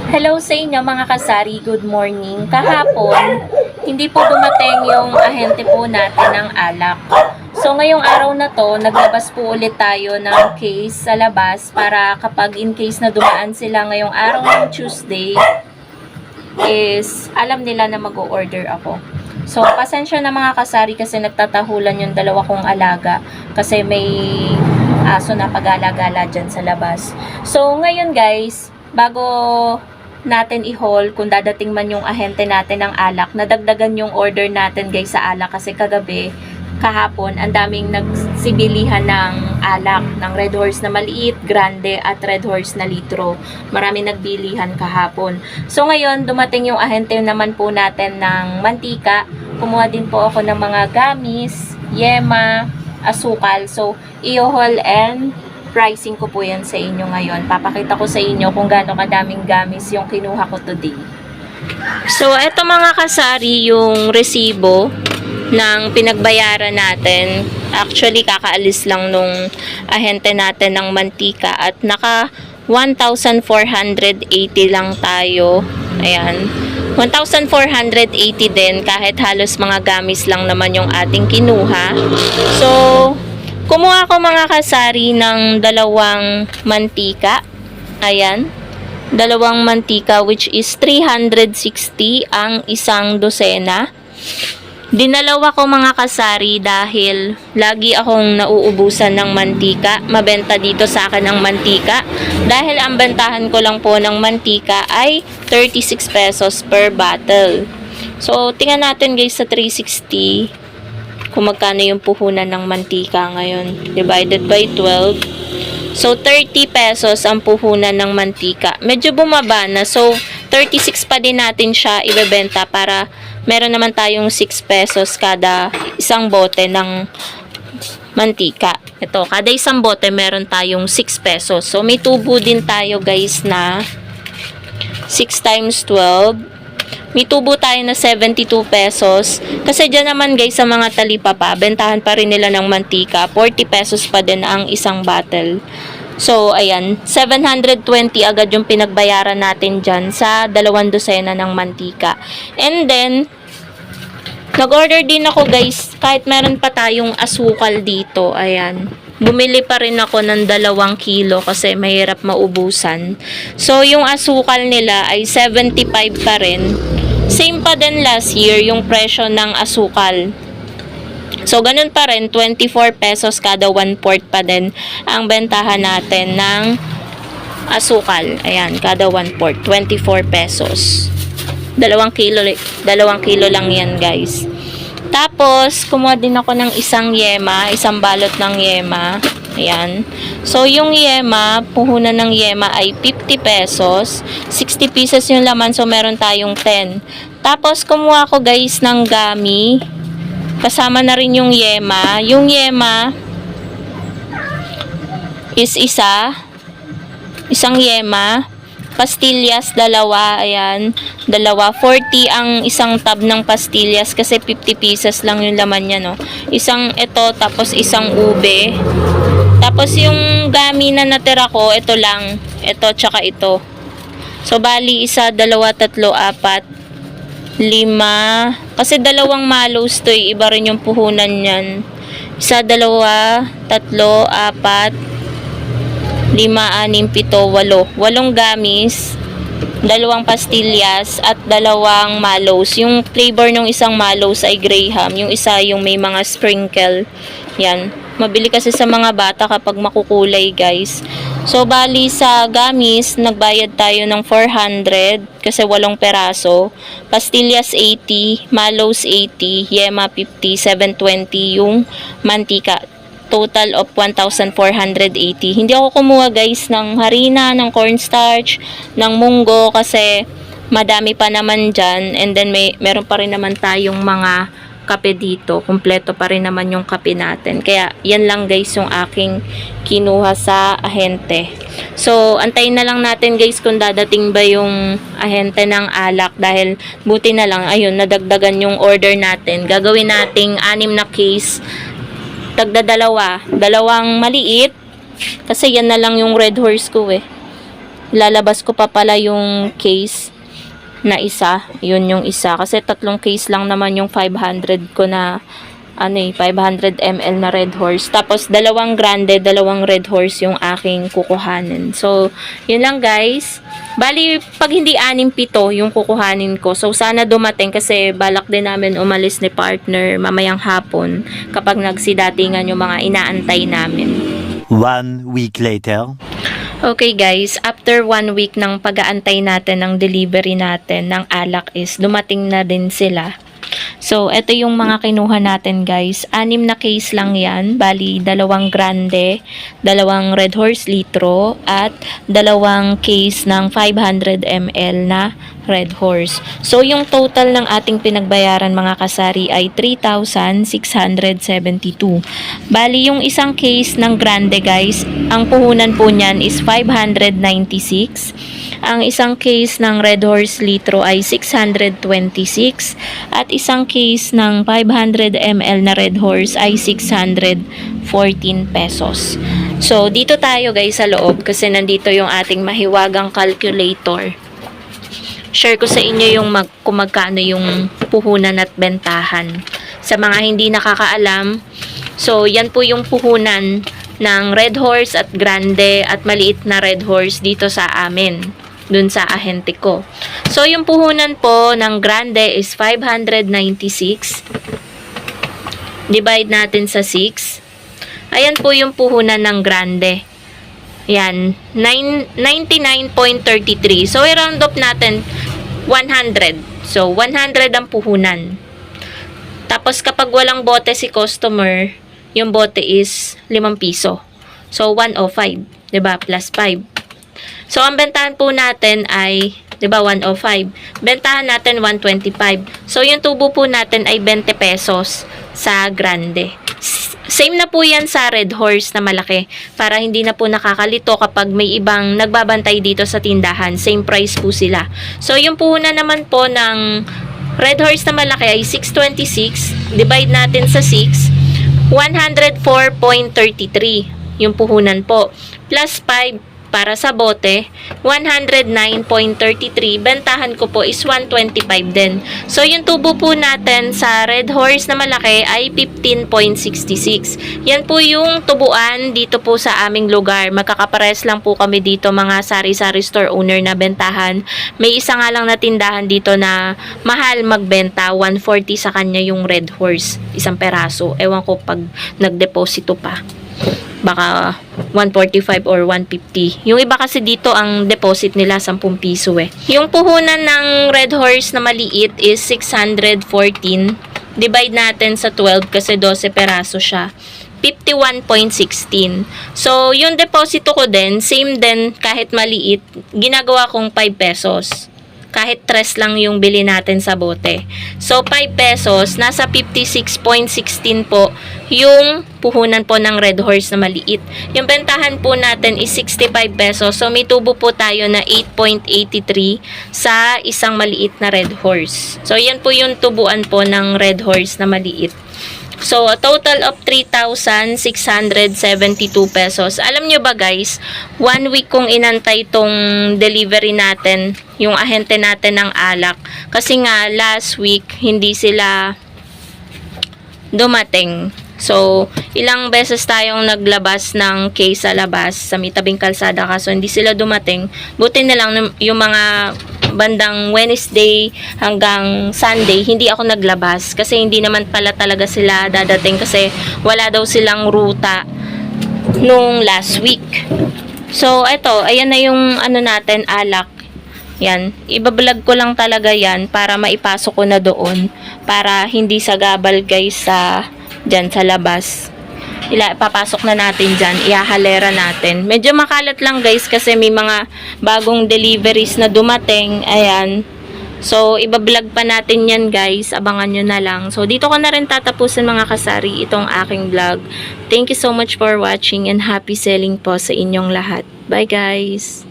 Hello sa inyo mga kasari, good morning. Kahapon, hindi po dumating yung ahente po natin ng alak. So ngayong araw na to, naglabas po ulit tayo ng case sa labas para kapag in case na dumaan sila ngayong araw ng Tuesday, is alam nila na mag-o-order ako. So pasensya na mga kasari kasi nagtatahulan yung dalawa kong alaga kasi may aso na pag-alagala dyan sa labas. So ngayon guys, bago natin i-haul kung dadating man yung ahente natin ng alak, nadagdagan yung order natin guys sa alak kasi kahapon ang daming nagsibilihan ng alak ng Red Horse na maliit, grande at Red Horse na litro. Marami nagbilihan kahapon. So ngayon dumating yung ahente naman po natin ng mantika. Kumuha din po ako ng mga gamis, yema, asukal. So i-haul and pricing ko po yan sa inyo ngayon. Papakita ko sa inyo kung gaano kadaming gamis yung kinuha ko today. So, eto mga kasari yung resibo ng pinagbayaran natin. Actually, kakaalis lang nung ahente natin ng mantika at naka 1,480 lang tayo. Ayan. 1,480 din kahit halos mga gamis lang naman yung ating kinuha. So, kumuha ko mga kasari ng dalawang mantika. Ayan. Dalawang mantika which is 360 ang isang dosena. Dinalawa ko mga kasari dahil lagi akong nauubusan ng mantika. Mabenta dito sa akin ang mantika. Dahil ang bentahan ko lang po ng mantika ay 36 pesos per bottle. So, tingnan natin guys sa 360. Kung magkano yung puhunan ng mantika ngayon. Divided by 12. So, 30 pesos ang puhunan ng mantika. Medyo bumaba na. So, 36 pa din natin siya ibebenta para meron naman tayong 6 pesos kada isang bote ng mantika. Ito, kada isang bote meron tayong 6 pesos. So, may tubo din tayo guys na 6 times 12. May tubo tayo na 72 pesos. Kasi dyan naman guys sa mga talipapa, bentahan pa rin nila ng mantika. 40 pesos pa din ang isang bottle. So, ayan. 720 agad yung pinagbayaran natin dyan sa 2 dosena ng mantika. And then, nag-order din ako guys, kahit meron pa tayong asukal dito. Ayan. Bumili pa rin ako ng 2 kilo kasi mahirap maubusan. So, yung asukal nila ay 75 pa rin. Same pa din last year yung presyo ng asukal. So, ganun pa rin, 24 pesos kada 1/4 pa din ang bentahan natin ng asukal. Ayan, kada 1/4, 24 pesos. 2 kilo lang yan guys. Tapos, kumuha din ako ng isang yema, isang balot ng yema. Ayan. So, yung yema, puhunan ng yema ay 50 pesos. 60 pieces yung laman, so meron tayong 10. Tapos, kumuha ko guys ng gami. Kasama na rin yung yema. Yung yema is isang yema. Pastillas, 2. Ayan. 2. 40 ang isang tab ng pastillas kasi 50 pieces lang yung laman niya, no. Isang ito, tapos isang ube. Tapos yung gami na natira ko, ito lang. Ito, tsaka ito. So, bali, 1, 2, 3, 4, 5. Kasi 2 malos to, iba rin yung puhunan yan. 1, 2, 3, 4, 5, 6, 7, 8. 8 gamis, 2 pastillas, at 2 malos. Yung flavor ng isang malos ay Graham. Yung isa yung may mga sprinkle. Yan. Mabili kasi sa mga bata kapag makukulay guys. So, bali sa gamis, nagbayad tayo ng 400 kasi 8 peraso. Pastillas 80, malos 80, yema 50, 720 yung mantika. Total of 1,480. Hindi ako kumuha guys ng harina, ng cornstarch, ng munggo kasi madami pa naman dyan. And then meron pa rin naman tayong mga kape dito. Kumpleto pa rin naman yung kape natin. Kaya yan lang guys yung aking kinuha sa ahente. So, antayin na lang natin guys kung dadating ba yung ahente ng alak dahil buti na lang, ayun, nadagdagan yung order natin. Gagawin nating 6 na case. Tagda 2. 2 maliit. Kasi yan na lang yung Red Horse ko eh. lalabas ko pa pala yung case na isa. Yun yung isa. Kasi 3 case lang naman yung 500 ko na 500 ml na Red Horse. Tapos 2 grande, 2 Red Horse yung aking kukuhanin. So, yun lang guys. Bali, pag hindi 6-7 yung kukuhanin ko. So, sana dumating kasi balak din namin umalis ni partner mamayang hapon kapag nagsidatingan yung mga inaantay namin. 1 week later. Okay guys, after 1 week ng pag-aantay natin ng delivery natin ng alak is dumating na din sila. So, ito yung mga kinuha natin guys. 6 na case lang yan. Bali, 2 grande, 2 Red Horse litro, at 2 case ng 500 ml na Red Horse. So, yung total ng ating pinagbayaran mga kasari ay 3,672. Bali, yung isang case ng grande guys, ang puhunan po niyan is 596. Ang isang case ng Red Horse litro ay 626. At isang case ng 500 ml na Red Horse ay 614 pesos. So, dito tayo guys sa loob kasi nandito yung ating mahiwagang calculator. Share ko sa inyo yung kung magkano yung puhunan at bentahan. Sa mga hindi nakakaalam, so yan po yung puhunan ng Red Horse at Grande at maliit na Red Horse dito sa amin, dun sa ahente ko. So yung puhunan po ng Grande is 596. Divide natin sa 6. Ayan po yung puhunan ng Grande. Yan, 99.33. So, i-round up natin 100. So, 100 ang puhunan. Tapos, kapag walang bote si customer, yung bote is 5 piso. So, 105. Diba? Plus 5. So, ang bentahan po natin ay, diba, 105. Bentahan natin 125. So, yung tubo po natin ay 20 pesos sa grande. Same na po yan sa Red Horse na malaki para hindi na po nakakalito kapag may ibang nagbabantay dito sa tindahan. Same price po sila. So, yung puhunan naman po ng Red Horse na malaki ay 626. Divide natin sa 6. 104.33 yung puhunan po. Plus 5 para sa bote, 109.33. Bentahan ko po is 125 din. So, yung tubo po natin sa Red Horse na malaki ay 15.66. Yan po yung tubuan dito po sa aming lugar. Magkakapares lang po kami dito mga sari-sari store owner na bentahan. May isa nga lang na tindahan dito na mahal magbenta. 140 sa kanya yung Red Horse. Isang peraso. Ewan ko pag nagdeposito pa. Baka 145 or 150. Yung iba kasi dito ang deposit nila 10 piso eh. Yung puhunan ng Red Horse na maliit is 614. Divide natin sa 12 kasi 12 peraso siya. 51.16. So, yung deposito ko din, same din kahit maliit, ginagawa kong 5 pesos. Kahit 3 lang yung bili natin sa bote. So, 5 pesos, nasa 56.16 po yung puhunan po ng Red Horse na maliit. Yung bentahan po natin is 65 pesos. So, may tubo po tayo na 8.83 sa isang maliit na Red Horse. So, yan po yung tubuan po ng Red Horse na maliit. So, a total of 3,672 pesos. Alam nyo ba guys, 1 week kong inantay tong delivery natin, yung ahente natin ng alak. Kasi nga, last week, hindi sila dumating. So, ilang beses tayong naglabas ng case sa labas, sa may tabing kalsada, kaso hindi sila dumating. Buti na lang yung mga bandang Wednesday hanggang Sunday, hindi ako naglabas. Kasi hindi naman pala talaga sila dadating kasi wala daw silang ruta nung last week. So, eto, ayan na yung ano natin, alak. Yan, ibablog ko lang talaga yan para maipasok ko na doon. Para hindi sagabal guys sa dyan sa labas. Papasok na natin dyan, ihahalera natin. Medyo makalat lang guys kasi may mga bagong deliveries na dumating. Ayan. So, ibablog pa natin yan guys. Abangan nyo na lang. So, dito ko na rin tatapusin mga kasari itong aking vlog. Thank you so much for watching and happy selling po sa inyong lahat. Bye guys!